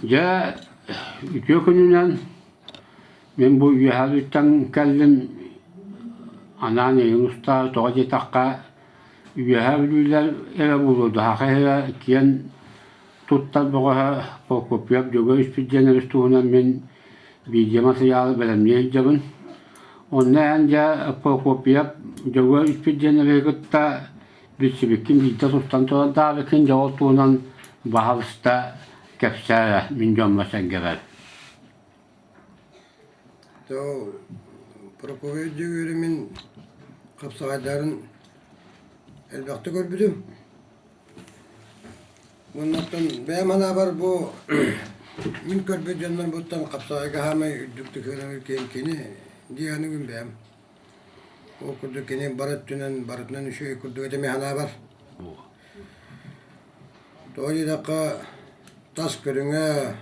Ya ütüyor gününden ben bu üyehalitten geldim anneanne Yunus'ta doğacı takka üyehalüler eve bulurdu. Hakikaten kiyen tuttal boğa korkup yap joga üstü jeneristuğundan ben bir ceması yağlı belem ne hicabın. Ondan önce korkup yap joga üstü jenerikutta bir sibikim gidde sustan sonra daha bir kince olduğundan bahavısta kepsere minjon masan geber. То проповедия öğremin kapsaydarın elbette görmedim. Bundan benim ana var bu min körbejenler buttan kapsayga hamay üddüktü keni diyani gün benim. O kurdu keni baratından şey kurdu edemi hana var. Doğru dakika tas körüne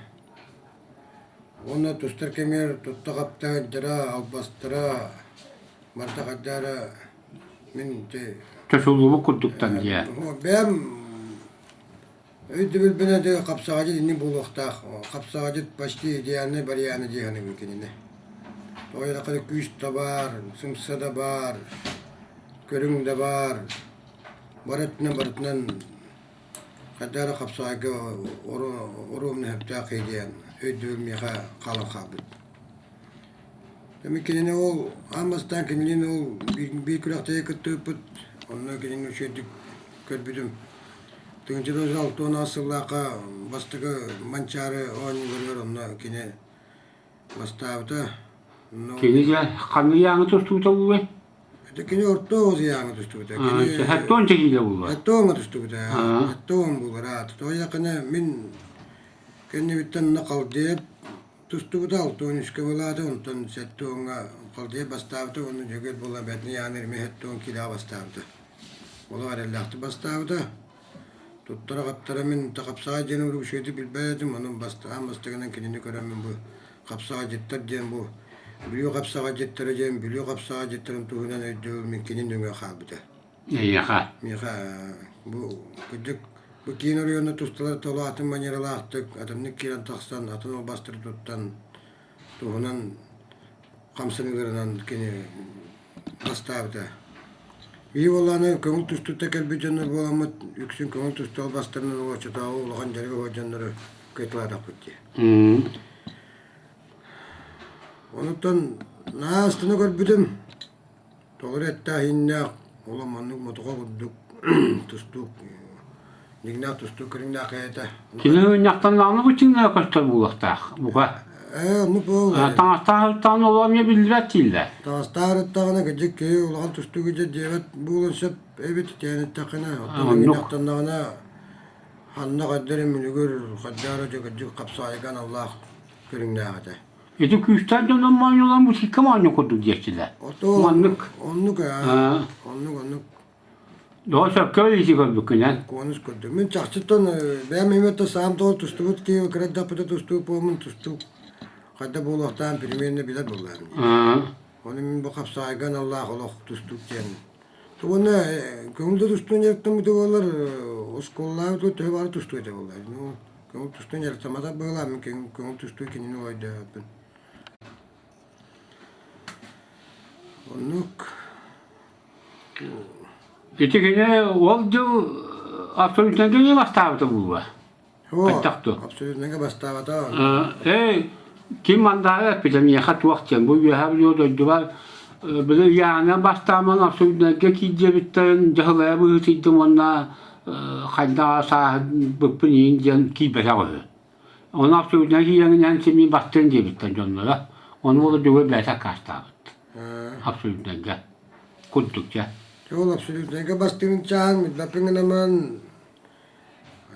onu tüster kemer tutta kapta jara albastıra marta kadara min te Çözülüğü kurduktan diye. benim öyle bir de kapsacı inni bu vakta kapsacı başlı diyanı bari yani cihanı mümkünne. Doğru dakika güç de var, sımsa da var, körün de var, baratından kadara kapsacı orum ne hepta kıydiyan. Ödülmeye kalan kabul. Demek ki ne o amastan ki ne o bir kuraktaya kıtıpıt onunla ki ne şeydik körbüdüm. Tüncü rozal to nasıllaka bastığı mançarı on görüyor onunla ki ne bastavda. Kenice kanlı yağını tustuğuta bu be. Ki ne orta oz yağını tustuğuta. Hatta on çekiyle bu var. Hatta onu tustuğuta. Hatta on bu rahat. To yakına min kendi bitten nakal diye tustuğu da altı on üskü buladı ondan setti ona kal diye bastavdı onu ceket bula betni yanır mi hette on kila bastavdı. Ola var ellahti bastavdı. Tuttara kaptara min ta kapsağa cenur bu şeydi bilbedim onun bastığının kendini göremin bu kapsağa jettar diyen bu biliyor kapsağa jettaracağım biliyor kapsağa jettarın tuğunan ödüğü min kendini dönüyor kabıda. Yaka. Mika bu küçük bu kiin oraya tustular tolu atın manyaralı attık adamın kiran taksan atın o bastırı tuttan tuğunan kamsınılarından kini bastavda. İyi olanı kömül tustu tekel bir canlı bulamat yüksün kömül tustu bastırının o açıda oğlan jarı o canları kötüler akıttı. Ondan naastını görmedim. Doğru etta hinne olamanlık motoka bulduk tustuk. Nigna tustuk kırıngna kayata. Kini yaktan lağını bu çingene kaçtar bu vakta. Bu ka. Onu bu. Tanıştan olamaya bildiret değil de. Tastar tağına gıcık ki ulan tustuk gıcık evet bulaşıp evet yani takına. Onun yaktan lağına hanna kadderim mügür kaddara gıcık kapsaygan Allah kırıngna kayata. Eti küçükten dönen manyolan bu sikka manyo kodu diyecektiler. Manlık. Onluk ya. Onluk. Doğru sökköyle işi gördük günden. Konuş kurdum. Ben çaksıttan benim himette sağım doğru tustubut ki kredi pıda tustup omun tustup. Kadda bu loktan primerine bilet bullar. Onun bu kapsaygan Allah Allah tustup diyen. Tuğuna kömülde tustun yaktım bir tuğalar oskollar tutuyor var tustuyor da bullar. Kömül tustun yaktamada bağlar mı kömül tustuyor kendini oyda yapın. Onluk. Eti yine oldu absolutden gene bastavdı bu var. Kaçaktı. Absolutden bastavdı. Kim mandara bilen yakat vakti bu yahabliyor da duvar böyle yani bastaman absolutden geçici bitten cahilaya bu hıtıydım ona kayda sah bıpın can ki belağı. Onun absolutden ki yani semin bastın diye bitten canlara. Onu orada duvar bela kaçtı. Absolutden gel. Kurdukça. Yo absolutden bastığın çağın lapingen aman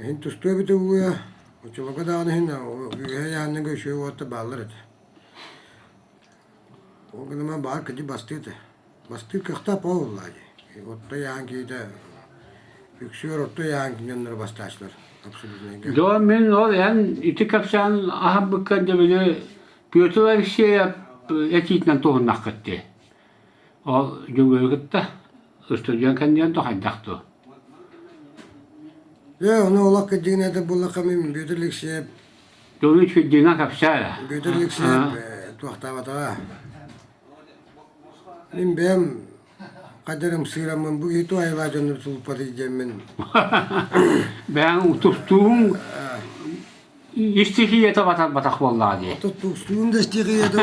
hin tustuyor bir bu ya. O çok kadar hin o yani göçüyor o da bağlar. O gün bağır kıcı bastıydı. Bastı kıhta pa vallahi. O da yani de yükseliyor o da yani yanları bastaşlar. Absolutden. Doğru men o yani iti kapsan aha bakınca böyle götüler şey yap etinden tohunnak gitti. O gün gitti. Üstüden kendinden tohunnaktı. Ya onu olak kıcığına da bulak amim götürlük şey Yolu hiç bildiğine kapsayla. Götürlük şey tuhtavata. Benim kaderim sığramın bu itu aylarca tulpa diyeceğim. Ben tuttuğum istikiyete batak vallahi diye. Tuttuğum da istikiyete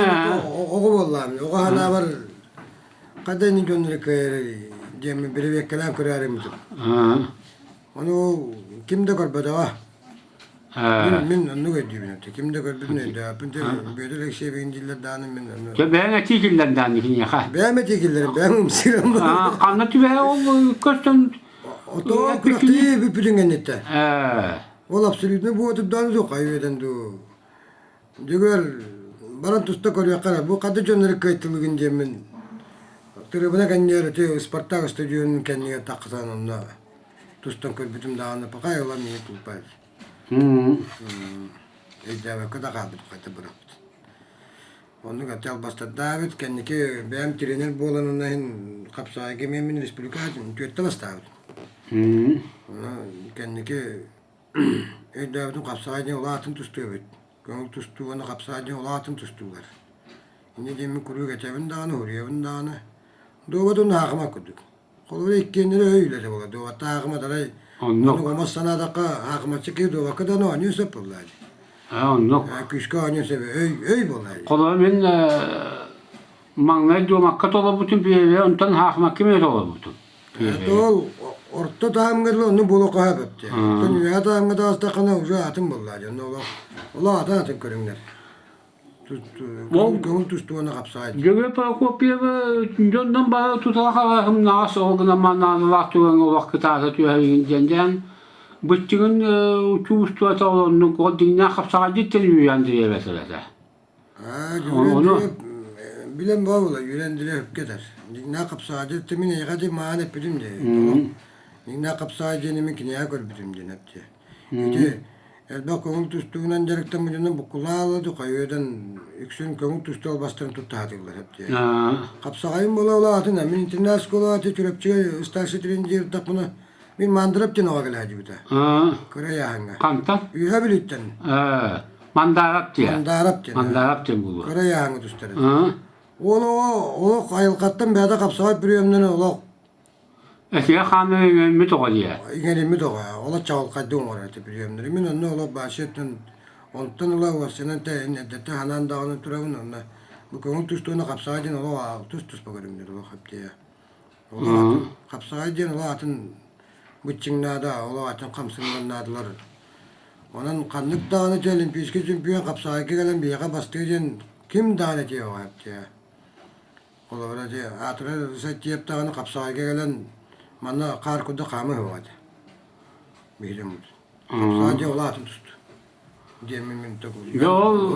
o vallahi. O hala var. Kaderin gönlü kayar diyeceğim. Bir vekkeler kurarım. Onu kimde görmedi ha? Min onu gördüm. Kimde gördüm ne de. Böyle şey beğendiler dağının min onu. Ya ben etikillerden dikine ha. Beğenmedi killerim. Beğenmem sığram. Kanatı ve o kostüm. Oto kuraktı bir pülüngen nette. O absolutne bu atıp danı yok ayveden du. Diğer bana tusta koruyor kara. Bu kadı canları kayıtlıgın diyemin. Tribüne kanyer te Spartak stadionun kanyer taksan onda. Tustan kör bütün dağını pakay olan niye tulpar. Ejderha kadar kaldı kayıtı bıraktı. Onu kaçal bastı David kendiki benim trener bolanına hin kapsaya gememin respublikasın tüyette bastı. Kendiki Ejderha'nın kapsayıcı olatın tustuyor. Gönül tustuğunu kapsayıcı olatın tustuğlar. Yine demin kuru geçevin dağını huriyevin dağını. Doğadın hakıma kurduk. Kolları ikkenleri öyle de ola. Doğatta hakıma daray. Onu olmazsana dakika hakıma çıkıyor doğu kadar oynuyor sapırlar. Onluk. Küçük oynuyor sebe. Öy bolay. Kolay ben manlay doğmakka tola bütün bir evi ondan hakmak kime tola bütün. Doğal orta dağımgırlı onu bolu kahap etti. Ya dağımgırda hasta kana ucu atın bollar. Ola atın körünler. Gönül tustuğunu kapsaydı. Göğe Prokopyev ondan bana tutarak ağırım nasıl olguna mannalılar tuğun o vakit ağzı tüyevin cenden. Bütçünün uçuş tuğata olanın kodinine kapsaydı telüyen diye veselede. Bilen bağlı, yüreğindire hep gider. Ne kapsaydı temine yıkadı mağane püdüm diye. Ne kapsaydı nemin neye gör püdüm diye hep diye. İşte elbette gönül tustuğundan gerekten müdürden bu kulağıladı kayıyordan yüksün gönül tustuğu bastırın tuttu hatırlar hep diye. Kapsayın bola ola atın da min internet skola atı çürepçiye ıstarşı trinci yırtak bunu min mandırıp dine o geladi bir de. Kıra yağınga. Kantan? Üye bilitten. Mandarap diye. Mandarap diye. Mandarap diye bu. Kıra yağınga tüsteri. Ola ayılkattan beyada kapsayıp bir yömden ola. Eskiye kanun mi toğa diye. İngeni mi toğa. Ola çağıl kaydığım var eti bir yömden. Min onunla ola bahşetten ondan ola var senin te hanan dağını turabın onunla. Bu gönül tustuğuna kapsayıcın ola tust bakarım dedi o hep diye. Ola kapsayıcın ola atın bıçın nada ola atın kamsından nadılar. Onun kanlık dağını telin pişki çimpiyon kapsayıcı gelen bir yaka bastığı kim dağını diye o hep diye. Ola böyle diye atıra rısat diyep dağını kapsayıcı gelen manna kar kudu kamı havadı. Bilim. Kapsayıcı ola atın tustu. Diyemin tokul.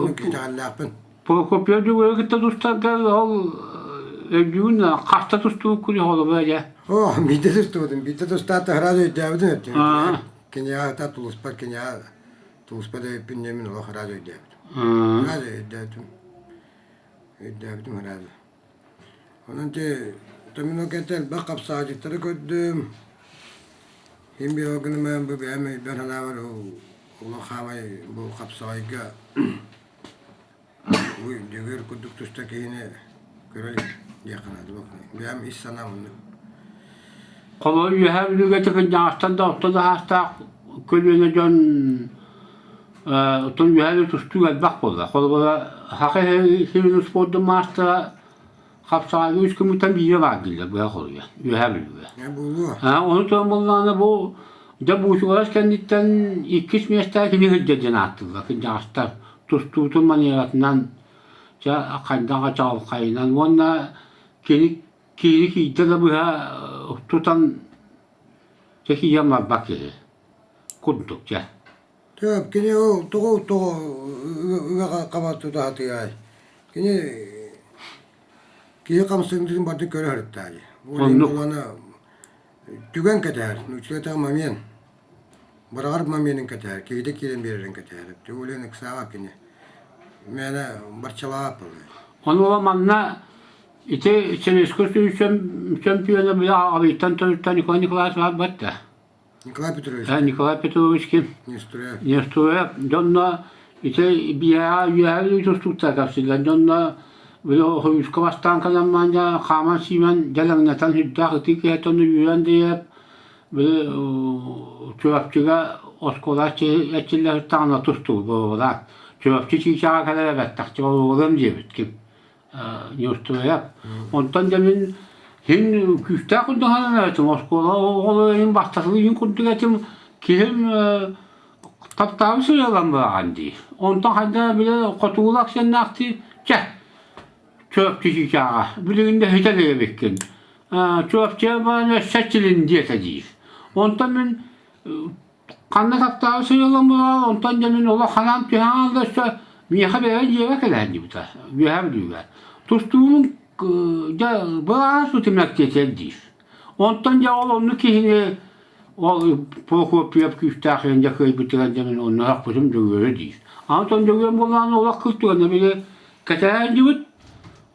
Onu kitallapın. Prokopyev de böyle gitti dostlar gel al öldüğünde kaçta tustuğu kuruyor ola böyle. Mide tustudum. Mide tustatta harazo ödevdin hep. Kenya ta tuluspa Kenya tuluspa da pinyemin ola harazo ödevdim. Harazo ödevdim. Ödevdim harazo. Onun te tamin o kentel bakap sağcıkları gördüm. Hem bir o günü ben bu ben hana var o ola khamay bu kapsayga. Bu diğer kuduk tustaki yine görelim yakaladı bak. Benim iş sana bunu. Kolay yühe bir getirken yaştan da ortada hasta kölüne dön otun yühe bir tustu gel bak burada. Kolay hakiki himin sporda maçta kapsayı 3 gün bir yere var gildi bu oluyor. Yühe bir. Ne buldu? Onu tombullarına bu da bu şu olarak kendinden iki meşter kimi hıddedin attılar. Ki yaşta tustuğun maniyatından ja kandan kaçal kaynan onda kiri de bu ha tutan çeki yamlar bakıyor. Kundukça. Tabii ki o to kabatı da hataya. Ki kamsın din batı köre hartayı. Ona tügen kadar nuçleta mamiyen. Baragar mamiyenin kadar ki de kiren biririn kadar. Tülen kısa kine. Mena barçala yapıldı. Onu o manna ite çelişkisi şampiyonu bile abitan tane Nikolay var batta. Nikolay Petrovich. Nikolay Petrovich kim? Nestorev. Donna İşte bir yer tuttukta kapsılar. Onunla böyle Höyüskü bastan kazanmanca Kaman Simen gelenetten hüddak etik et onu yüren deyip böyle çöpçüge oskolar etçiler tağına tuttu böyle. Çöpçü çiçeğe kadar ebettik. Oğlum diye bitkim. Yurttuğu yap. Ondan demin hin küfte kundu hanım etim oskola. Oğlu hin bastasını hin kundu etim kim taptağı söyleyen bırakan diye. Ondan hadi bile kotuğulak sen nakti çek. Çöpçü çiçeğe. Bilginde hüteleye bekkin. Çöpçüye bana seçilin diye tediyiz. Ondan ben kanlı taptağı söyleyen bırakan. Ondan demin ola hanım tühen aldıysa miyaha beren yere kadar gibi ta. Yüher düğer. Tustuğumun bırakan tutumlak diye ondan ya onu ki o Prokopiev küftahında köy bitiren demin onlara kuzum dövüyor değil. Ama son dövüyorum olanı ola kıltığında bile kaçayan gibi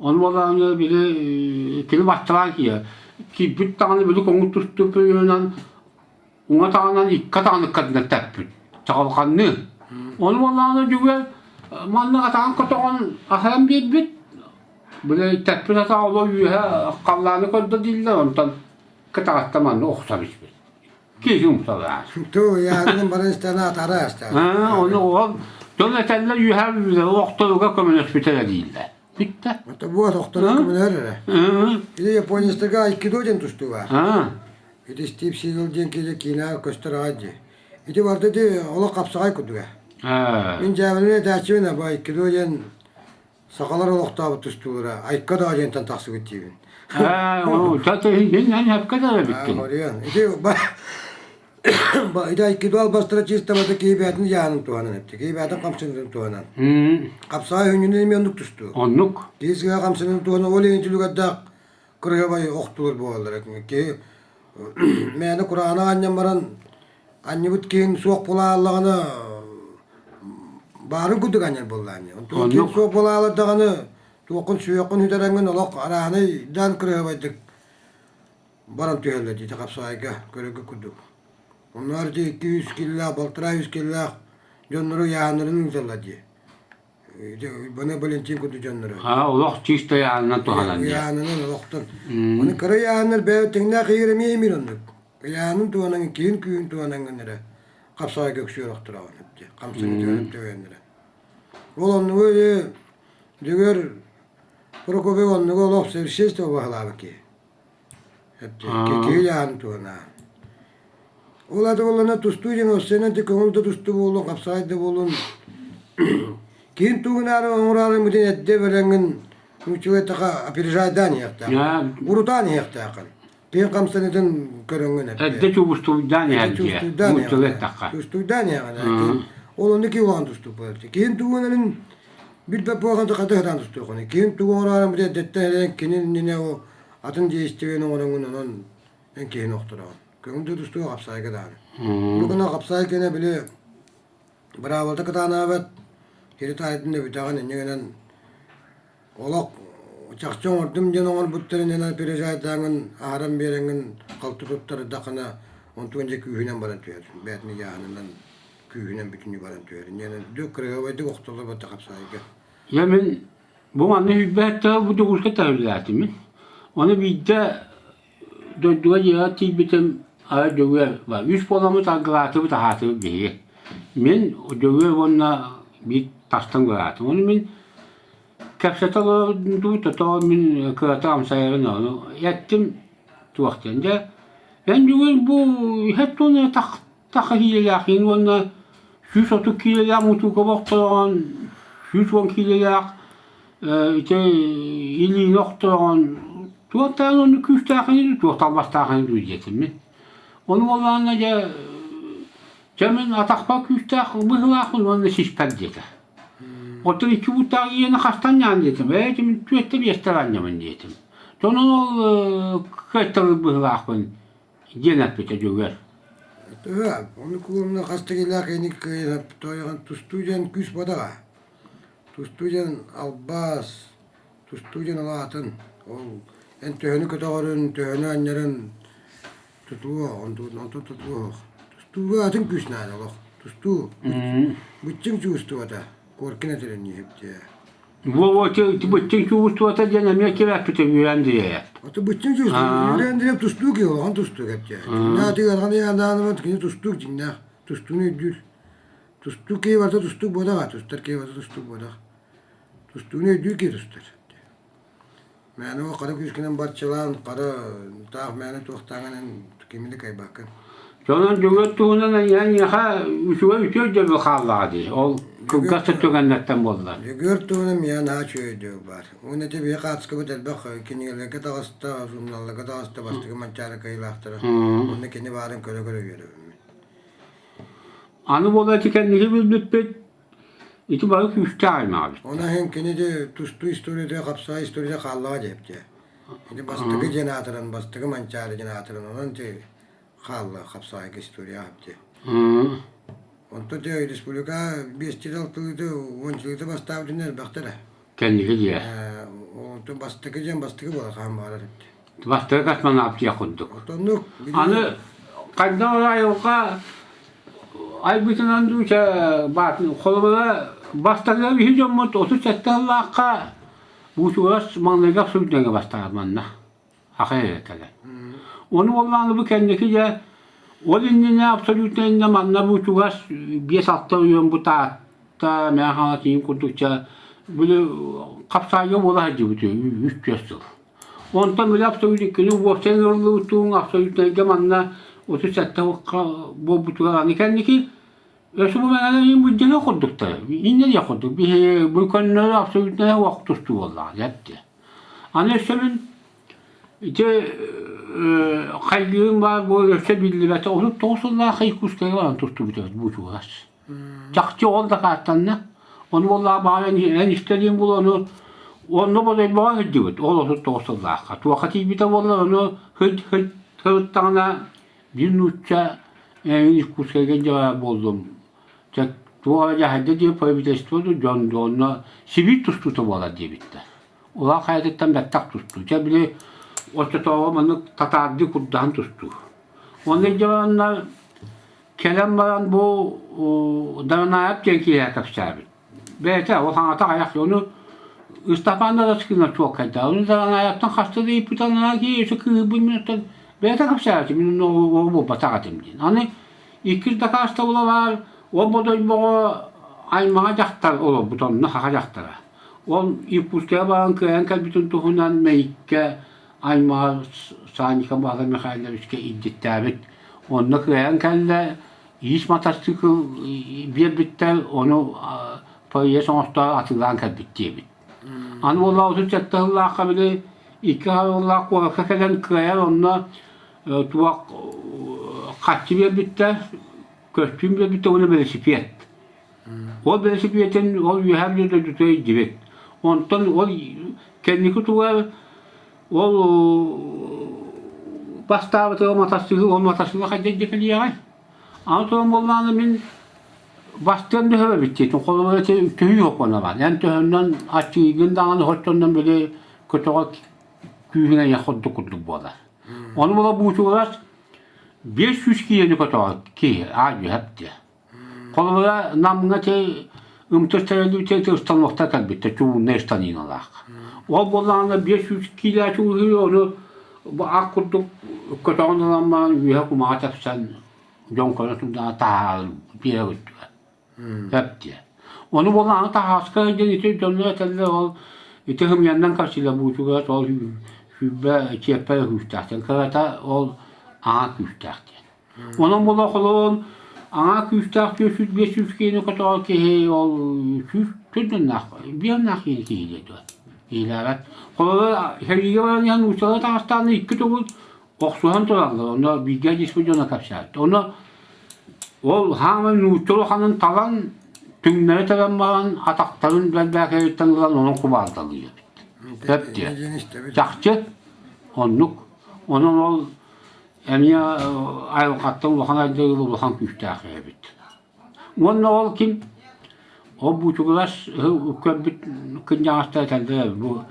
onun olanı bile kili bastıran ki bir tane böyle konu tutup yönen ona tağından iki tane kadına tepki çakalkanlı. Onun olanı dövüyor manlı atan kutuğun ahram bir bit böyle tepki hata oluyor ya kallarını koydu değiller ondan kıtağıtta manlı okusamış bir. Kişim sorar. Tu yani bana istene atara işte. Onu o dönetenler yüher yüzer oktoruga komünist bitele değiller. Bitti. Hatta bu doktora kimler? Bir de Japonya'da iki dojen tustu var. Bir de Steve Seagal diyen ki Kina Kostaracı. İti vardı de ola kapsay kuduga. Min cevabine daçına bu iki dojen sakalar olakta tustulara. Ayka da ajentan taksip ettiğin. O zaten ben hep kadar bittim. İti ida iki doğal bastıra çiztemede ki bir yanım tuğanın hepti. Ki bir kamçının tuğanan. Kapsay hüncünün miyonduk tustu. Onluk. Dizga kamçının tuğanı oleyinçilik adak kırıya bay oktulur bu olarak ki meni Kur'an'a annem baran anne bitkin soğuk bola Allah'ını barın kuduk annem bollani. Tuğkin soğuk bola Allah'ını tuğkun suyokun hüderengin olak arağını dan kırıya baydık. Baran tüyelle deydi kapsayga körüge kuduk. Onlar da 200 killa, baltıra 100 killa canları yağınlarının inşallah diye. Bana Valentin kudu canları. Olak çişte yağına tuhanan diye. Yağınının olaktan. Onu kara yağınlar beyotengna kıyırım yemin onluk. Yağının tuğanan, kiyin küyün tuğanan gönlere. Kapsaya göksüyor okturağı hep diye. Kamsını tüyönüp tüyönlere. Onu öyle diyor Prokopiev onu olak sevişes de o bağlı ki. Hep diye. Kiyi yağının tuğanan. Ola da olana tustuydun o sene de konulda tustu bolun kapsaydı bolun. Kim tuğunarı onurarı müdün etde verengin müçüve taka apirjaydan yakta. Urutan yakta akın. Kim kamsanıdın körüngün hep. Edde çubustuydan yerdiye. Muçuve taka. Tustuydan yakın. Olanda ki ulan tustu böyle. Kim tuğunarın bir pepoğan da katıhdan tustu konu. Kim tuğunarı müdün etde kinin nine o atın diye isteyen onurun onun en kehin oktura. Köngde tustu kapsay kadar. Bugün kapsay kene bile bravolda kadar evet. Kiri taytında bir tane neden olak çakçın ordum canın butların neden perişaytağın aram berengin kaltı tutları dakana on tuğunca kühünen baran tüyer. Betni yağından kühünen bütünü baran tüyer. Yani dök kırığa vaydı oktalar batı kapsayga. Ya ben bu anne hübbette bu dokuzka tavırlatımın. Onu bir de döndüğe yere tilbitim ara dövüyor var. 3 polamı takılatı bir tahatı bir. Ben dövüyor onunla bir taştan kıratım. Onu ben kapsatalı duytu da ben kıratam sayarın onu. Ettim tuvaktende. Ben dövüyor bu hep onu takı hileyakin onunla 130 kiloya mutuka baktıran 110 kiloya işte ili noktadan tuvattan onu küftakini tuvattan bastakini duyecektim mi? Onun olanla da cemin atakpa küftak bıhılakın onu şişper diyecek. Otur 2 butak yeni hastan yan diyecektim. Cemin tüvette bir esteran yaman diyecektim. Sonra o kıtırı bıhılakın cennet bete döver. Evet, onu kullanma hasta geliyor ki toyan tustuyan küs badaga. Tustuyan albas, tustuyan alatın. O en töhünü kötüğün, töhünü annerin tutuğu, onu tutuğu. Tustuğu atın küs nane bak. Tustu. Bütçün çustu ata. Korkuna teren yiyip diye. Bu bütün çuğustu ata denemiyor ki ben bütün yürendi ya. Ata bütçün çustu. Yüreğinde tustu ki o. Han tustu hep ya. Ne diyor hani ya ne anlamadık ki tustu cinne. Tustu ne dül. Tustu ki varsa tustu boda. Tustu ki varsa tustu boda. Tustu ne dül ki tustu. Yani o karı küskenen barçalan, karı tahmini tohtanın kimini kaybakın. Sonra cügettuğundan yani ha üçe de bir halladı. O kıgası tükennetten bollar. Gördüğüm ya ne çöydü var. O ne de bir katkı bu da bak kiniyele kadar hasta, zumnalı kadar hasta bastık mançara kaylahtır. Onu kendi varın köle görüyorum. Anı bola kendisi bir lütfet. İki balık üçte aynı abi. Ona hem kendi de tustu istoride kapsa istoride halladı hepti. Şimdi bastık cenatırın, bastık mançara cenatırın onun te halla kapsa istoride hepti. Onto te Respublika 5 yıllıkta 10 yıllıkta bastavdınlar baktara. Kendisi diye. Onto bastık bola kan var hepti. Bastığı kaçma ne yaptı yakındık. Otonluk. Anı kadar oraya yoka ay bütün anduşa bak koluna bastığı bir hiç olmadı. 37 Allah'a bu çuğas manlayacak sürüdüğüne bastığı manna. Hakikaten. Onu vallahi bu kendisi de o dinle absolutne ne manna bu çuğas bir sattırıyorum bu ta meyhanatıyım kurdukça böyle kapsayıcı olarak gibi 300 yıl. Ondan böyle absolutne bu senaryoyu tuğun absolutne zamanla 37 bu çuğas kendisi Ösü bu menene bu dene kurduk da. İnne diye kurduk. Bu konuları absolutne vakit tuttu vallahi hepti. Anne senin işte kaygım var bu öse bildi ve onu tosunla kaykuskayı var tuttu bu çuğas. Çakçı oldu kartanla. Onu vallahi bağlan en istediğim bul onu böyle bağlan ediyor. O tosunla. Vakati bir de vallahi onu hıttana bir nutça ilk kuskaya cevap buldum. Bu arada hadde diye paylaştırdı John John'la sivil tututu var diye bitti. Ola hayattan bettak tuttu. Ya bile o tatavanı tatardı kurdan tuttu. Onun zamanlar kelam varan bu dana yapacak ki yaklaşıyor. Bete o hanata ayak onu İstafanda da çıkıyor çok kadar. Onun zaman ayaktan hasta deyip bir tane ki şu kıyı bu minuttan bete kapsıyor. Benim o bu batagatım din. Hani 2 dakika hasta var. O bodoy bu aymağa jaktar o butonunu hakajaktar. O ipuskaya bağın kıyan bütün tohunan meyke aymağa sanika bağlı Mikhailovic'e idditabet. Onu kıyan kelle iş matastıkıl bir bitter onu payı sonuçta atılan bitti bit. Anı valla 37 yıllar kabili 2 yıllar korka kelen kıyan onunla tuvak kaççı bir bitter Köstüm bir bitti onu velosiped. O velosipetin o her yerde tutuyor gibi. Ondan o kendi kutular o bastavı o matasını hacet dikiliyor. Anton vallahi min bastığım da bitti. Kolumda tüy yok ona var. Yani tüyünden açtığı günden hoştondan böyle kötü tüyüne yakındı bu kadar. Onu bula bu çuğras 500 kilo kotak ki ağacı hepti. Kollara namına ımtırtırıldı bir ıslanmakta kalbitte çoğu ne ıslanıyorlar. O bollağında 500 kilo çoğu onu bu ak kurduk kotağından ama üye kuma atapsan John konusunda tahal bir yere götürdü. Hepti. Onu bollağında tahaskar edildi dönüyor telde o itihim yandan karşıyla bu çuğrat o hübbe çepere hüstahten karata o ağa küstahten. Onun bolla kolon ağa küstah 500 kilo kotak ki o tüdün nak bir nak yedi. İlavet. Kolon heriye varan yan uçağı da hastanede 2 topul oksuhan tolanlar. Onda bir gel ismi ona kapşattı. Onu o hemen uçağı talan tümleri talan varan atakların belki tanılan onun kubartalıyor. Hep diye. Çakçı onluk onun ol emiye aylukattan ulakana değil ulakan küstahı bit. Onun ol kim? O bu çukular köbüt kınca hasta etelde bu.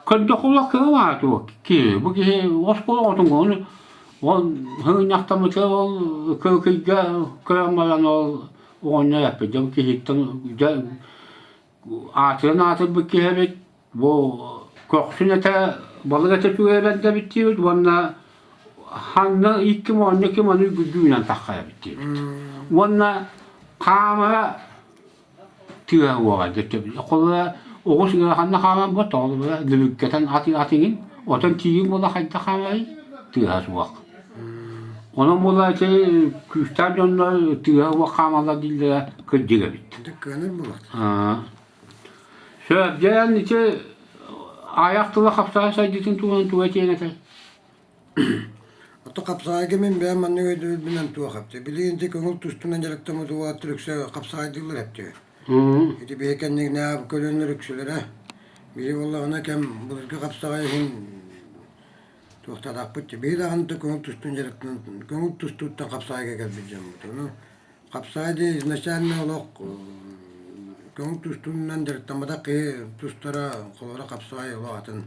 Kınca kulak kığı var ki bu ki oskolu otun onu O hıynaktamıca ol kırkıca kıramadan ol onu yapacağım ki hitten atır bir kere bu koksun ete balık ete tüye ben de bitiyor. Onunla hangi ilk kim onu gücüyle takaya bitiyor. Onunla kamera tüye var dedi. Kolla oğuz hangi kamera bu tolu böyle lükketen atın otan tiyim ola hayta kamerayı tüye var. Onun burada stadyonlar tüye var kameralar değil de kırdığı bitti. Dükkanır bu. Şöyle gelen içe ayaktıla kapsaya saydıkın tuvaletine kay. Ata kapsayga men ben manne ödül bilen tuğa kaptı. Bilince kongul tustunan jarakta mı tuğa türkse kapsaydılar hepti. Edi bekenlik ne yap kölönler yüksülere. Biri vallahi ona kem bulurga kapsaya hin tuğtadak bitti. Bir de anta kongul tustun jaraktan kongul tustuttan kapsayga gelbileceğim bunu. Kapsayda iznaşanne olok kongul tustundan jaraktan bada ki tustara kolara kapsaya olakatın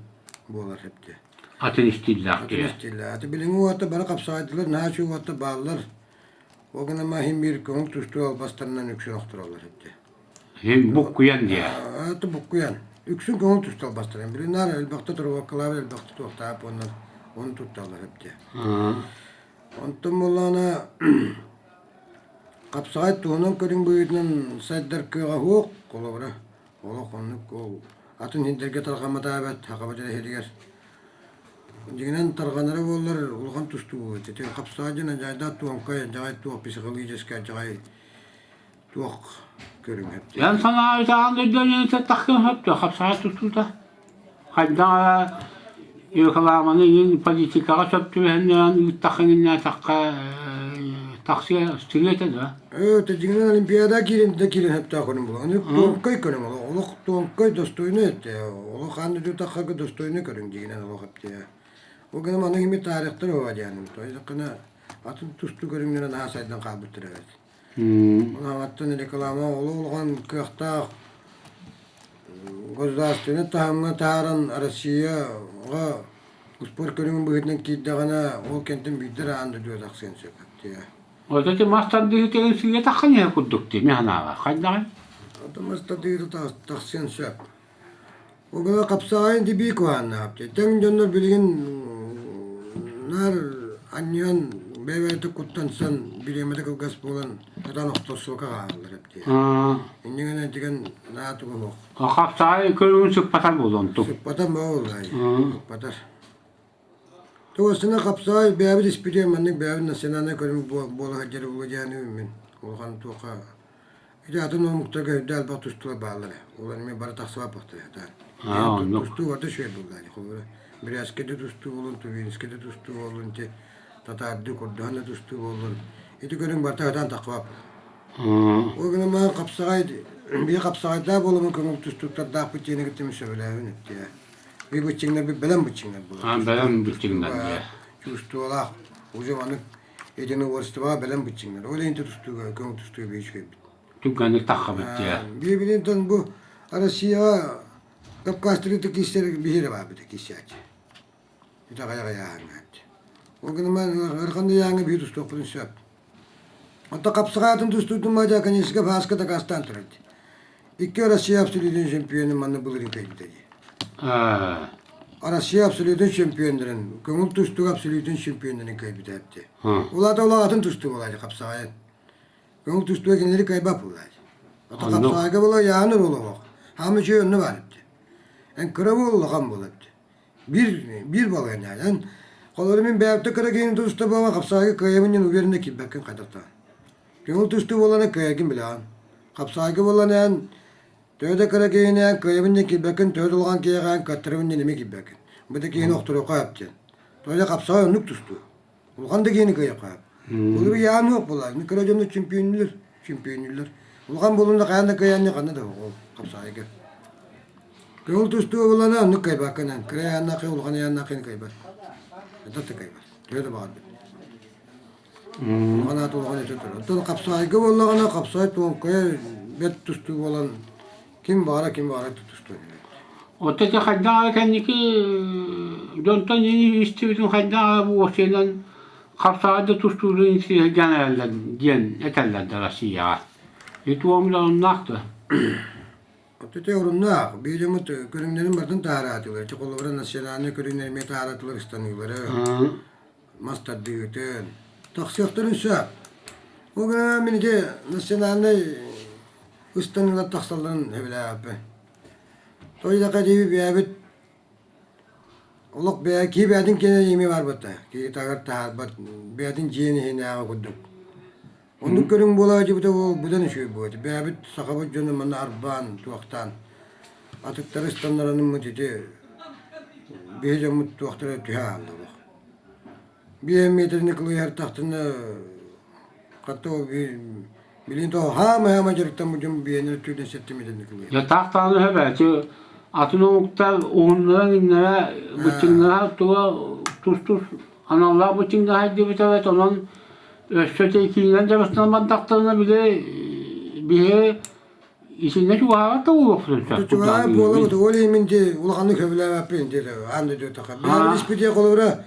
bolar hepti. Atın istiller diye. Ati bilin o ata bana kapsaydılar, na şu ata bağlılar. O gün ama hem bir konu tuştu al bastırından yüksün okturarlar hepti. Hem bu kuyan diye. Ata bu kuyan. Yüksün konu tuştu al bastırın. Bir nar elbakta turu vakılav elbakta tuhta hep onlar onu tutarlar hepti. Ondan mullana kapsaydı tuğunun körün büyüdüğünün saydar kığa hoğuk kolu bura. Ola konuk o. Atın hinderge tarkamada evet hakabacada hediger. Jignan targanara bollar ulgan tustu bu. Te kapsajına jayda tuankay jay tuak psikolojiska jay tuak körüm hep. Yani sana ayağında dönüyorsa takım hep de kapsaya tuttu da. Hatta yıkılamanı yeni politikaya söptü henüz takımına taksiye stilete de. Evet, jignan olimpiyada girin hep takım bu. Onu tuankay körüm ola. Ola tuankay dostoyunu etti. Ola kandı takaka dostoyunu körüm jignan ola hep de. O gün bana kimi tarihtir o var yani. Toyakına atın tustu görünümden ha saydan kabuttur evet. Ona attın reklama olgan kıhta gözdaştını tahamga taran Rusya'ga spor görünüm büyütün kiddagana o kentin bidir andı diyor aksen söküp diye. O da ki mastan diye televizyon takın ya kurduk diye mihana. Hayda. Adamasta diyor taksen söp. O gün kapsayın dibi koyan ne yaptı. Tem dönür bilgin nar anyon bevete kuttansan bilemede kılgas bolan atan oktosu kağalır hep diye. İngene digen naatı bu. O kapsayı körün sıkpatar bulun. Sıkpatar mı olay? Sıkpatar. Doğusuna kapsayı beyabi dispiriye mannik beyabi nasenane körüm bola hacere bulacağını ümin. Olgan tuğka. İşte atın o muhtaga hüddel bak tustuğa bağları. Ulan mi bara taksıva baktı. Tustu vardı şey buldu. Bir askede tustu olun, bir askede tustu olun, tatardı kurduğunda tustu olun. İşte görün barta hatan takva. O gün ama kapsaydı. Bir kapsaydı bolumun konu tustu da bıçığını gittim söyleyeyim diye. Bir bıçığına bir belen bıçığına buldu. Belen bıçığından diye. Tustu ola. O zamanı edeni varstı var belen bıçığına. O da inte tustu konu tustu bir şey. Tükenlik takabıt diye. Birbirinden bu arasıya kapkastırıcı kişiler bir yere var bir de kişi açı. Bir de kaya hangati. O gün ben arkanda yağını bir tustu okudun söp. Hatta kapsakatın tustudum maca kanyeska baska da kastan turdu. İki Arasıya absolutun şampiyonu manı bulurum peki. Arasıya absolutun şampiyonların, kımıl tustu absolutun şampiyonlarını kaybetti. Ula da ula atın tustu olaydı kapsakatın. Kımıl tustuğa genleri kaybap olaydı. Hatta kapsakatın ola yağınır ola bak. Hamı şey önüne vardı. En kıravı ola kan buladı. Bir balığın yani. Kollarımın beyapta kara giyini tustu baba kapsakatın kayabının üzerinde ki bakın kadaktan. Kımıl tustu olana kayakin bile an. Kapsakatın olana en tövde kara giyini en kayabının ki bakın tövde olan kayakan katırımın nenemi ki bakın. Bu da giyini okturu kayaptı. Tövde kapsakatın önlük tustu. Ulgan da giyini kayap. Olur bir yağın yok bunlar. Ne kadar canlı şampiyonlar. Ulgan bulunda kayanda kayanı kanı da o kapsakatın. Kımıl tustu olana önlük kaybakan en. Kaya yanına kay ulgan yanına kayını kaybar. Edatı kaybar. Tövde bağırdı. Ulgan atı ulgan eti turur. Tövde kapsakatın olana kapsakatın kaya bet tustu olan kim bara tutustu. O da ki hayda kendiki dönten yeni istiyorsun hayda bu şeyden kapsaydı tuştuğunu insi genelde diyen eterlerdi Rusya'ya. Lituamda onlaktı. Tete orunna bir yumut körünlerin bardan taharatılır. Çikollara nasyonalne körünlerime taharatılır istanıyorlar. Mastad büyütün. Taksiyakların şak. O gün beni de nasyonalne istanıyorlar taksalların evle abi. Toyda kadibi bir abit. Olak bir ki bir adın kene yemi var bata. Ki tagar tahar bat. Bir adın ciyeni hine ağa kuduk. Onu körün bolacı bu da bu da ne şey bu. Bir abit sakabat canım bana arban tuaktan. Atıkları istanlarının mı dedi. Bir camut tuakları tüha aldı bak. Bir metrini kılıyor her tahtını. Katta o bir bilin to hama jarıktan bu cam bir yerine tüyden settim metrini kılıyor. Ya tahtanı hebe. Atınokta onlara inlere bıçınlara tuğa tuz analar bıçında haydi bir evet onun söte ikinden de basından taktığına bile bir içinde şu havat da olursun sen. Tutuğa bolamadı. Öyle minti ulakanlık övüler yapayım dedi. Andı diyor takar. Ben ispitiye koluvra.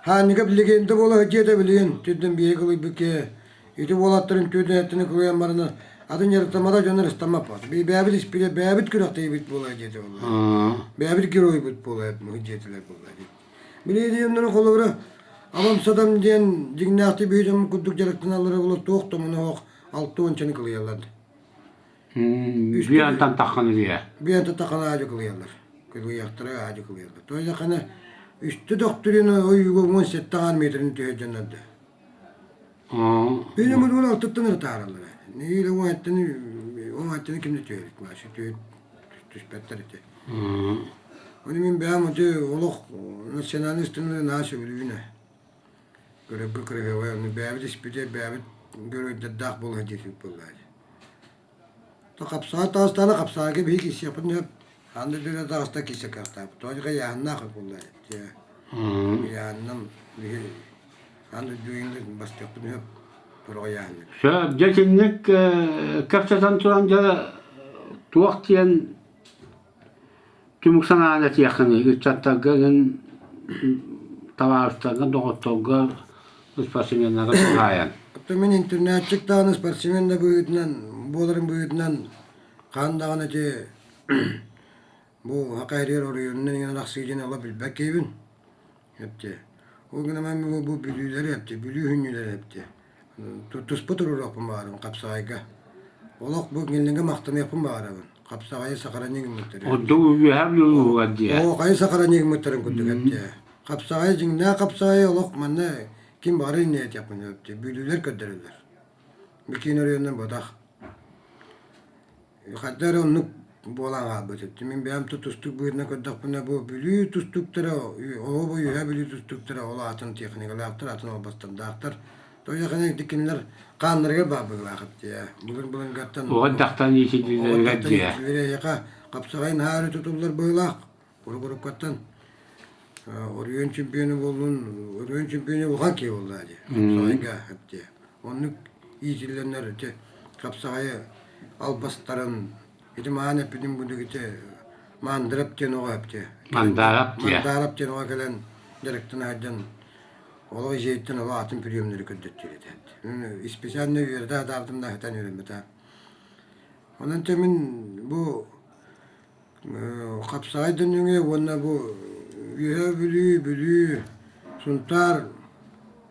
Hani ki legende bola hacı da bilin. Tüdden bir ekılı bir ki. İti bolatların tüdden etini koyan barına. Adın yarıklamada canlar istama pat. Bir beabit ispitiye beabit kırakta ibit bola hacı da oldu. Beabit kiro ibit bola hep hacılar bola hacı. Bile diyemden koluvra. Avam sadam diyen cignahti bir hücum kudduk yarıktan alırı olur. Toğtu bunu hoğ. Altı onçanı kılıyorlardı. Bir yandan takkanı diye. Bir yanda takana ağacı kılıyorlar. Kılıyaktıra ağacı kılıyorlar. Toyda kana üstü doktorunu oyugu 17 metrini tüyeceğinlerdi. Benim bunu altı tararlar. Neyle o hattını kimde tüyelik var? Şu tüspetler eti. Onu min beğen ötü oluk nasyonalistini nasıl bilüğüne. Görev kırığı var. Beğen ispide beğen görev de dağ bol hacısı bullar. To kapsa tastana kapsa gibi bir kişi yapın hep. Handı dünya tasta kişi karta. Toyga yanına kapıllar. Yanım bir handı düğünde bas yapın hep. Buraya yanı. Şu geçenlik kapsadan turanca tuğak diyen tümük sanayet yakını. Üçatta gönün tavağıstadan doğuttuğu ıspasinyenlere tuhayan. Min internet çıktığını sportsmen büyüdünden, boların büyüdünden kan dağına ki bu hakayriyer oruyundan yine aksiyonu alabilmek evin hepti. O gün hemen bu bülüleri hepti, bülü hünnüleri hepti. Tusput olur yapım bağırım kapsayga. Olak bu gelinge mahtını yapım bağırım. Kapsayga sakaran yegimlikleri. O da uyu hem yolu var diye. O kayı sakaran yegimliklerin kudduk hepti. Kapsayga jingna kapsayga olak manne kim bari niyet yapın hepti. Bülüler ködürürler. Bikin orayından badak. Hatta onu bolan abi etti. Min benim tutustuk bu yerine ködük buna bu bülü tustuklara o bu ya bülü tustuklara ola atın teknik laktır atın olbastan daktır. Toya kana dikinler kanlarga babı vakit ya. Bugün gattan. O daktan yeşilliler diye. Yaka kapsayın harı tutullar boylak. Grup kattan. Oriyon şampiyonu buldun. Oriyon şampiyonu olgan ki oldu hadi. Kapsayga hepti. Onu iyicelenler öte. Kapsayı albastarın iti mağan hepinin bunu gite mandırap diyen oğa hepti. Mandarap diye. Mandarap diyen oğa gelen direkten hacdan ola jeyitten ola atın priyomları köddettirdi. İspesiyal ne yürüdü adardım da heten yürüdü. Onun temin bu kapsaydan yürüdü ona bu yühe bülü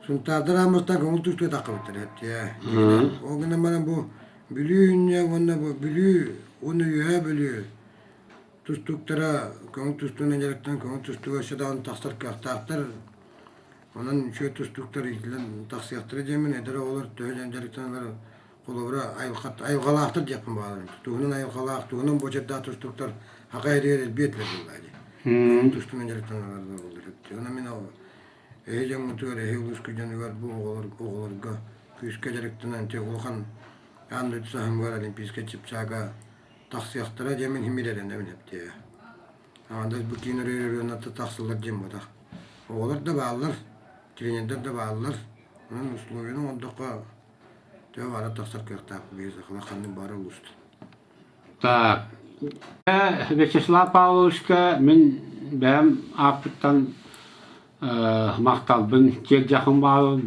suntardan amastan kımıl tuştu takılıktır hepti ya. O gün bana bu bülüğünce ona bu bülüğü onu yühe bülüğü tuştuklara kımıl tuştuğuna gerekten kımıl tuştuğu aşağıdan takstar kahtaktır. Onun şu tuştukları ikilen taksiyaktırı cemin edere olur tühecen gerekten onları kolubura ayvgalaktır yapın bağlarım. Tuğunun ayvgalak, tuğunun boçetta tuştuklar hakayriyer elbiyetler bunlar. Tuştuğuna gerekten onları olur hepti. Ona min o heyecan mutuyor, heyuluşku canıvar bu oğulurga küske gerekten ante ulkan andı tutsahım var alin piske çıpsaga taksiyaktıra cemin himileren emin hepti ya. Anda bu kinur yürüyorlar taksılar cem boda. Oğulur da bağlılar, trenender de bağlılar. Onun usluvunu ondaka diyor ara taksar kırtak bir zakla kanın barı ulustu. Tak. Vyacheslav Pavlovичка min benim apıttan maktal ben çok yakın bağlı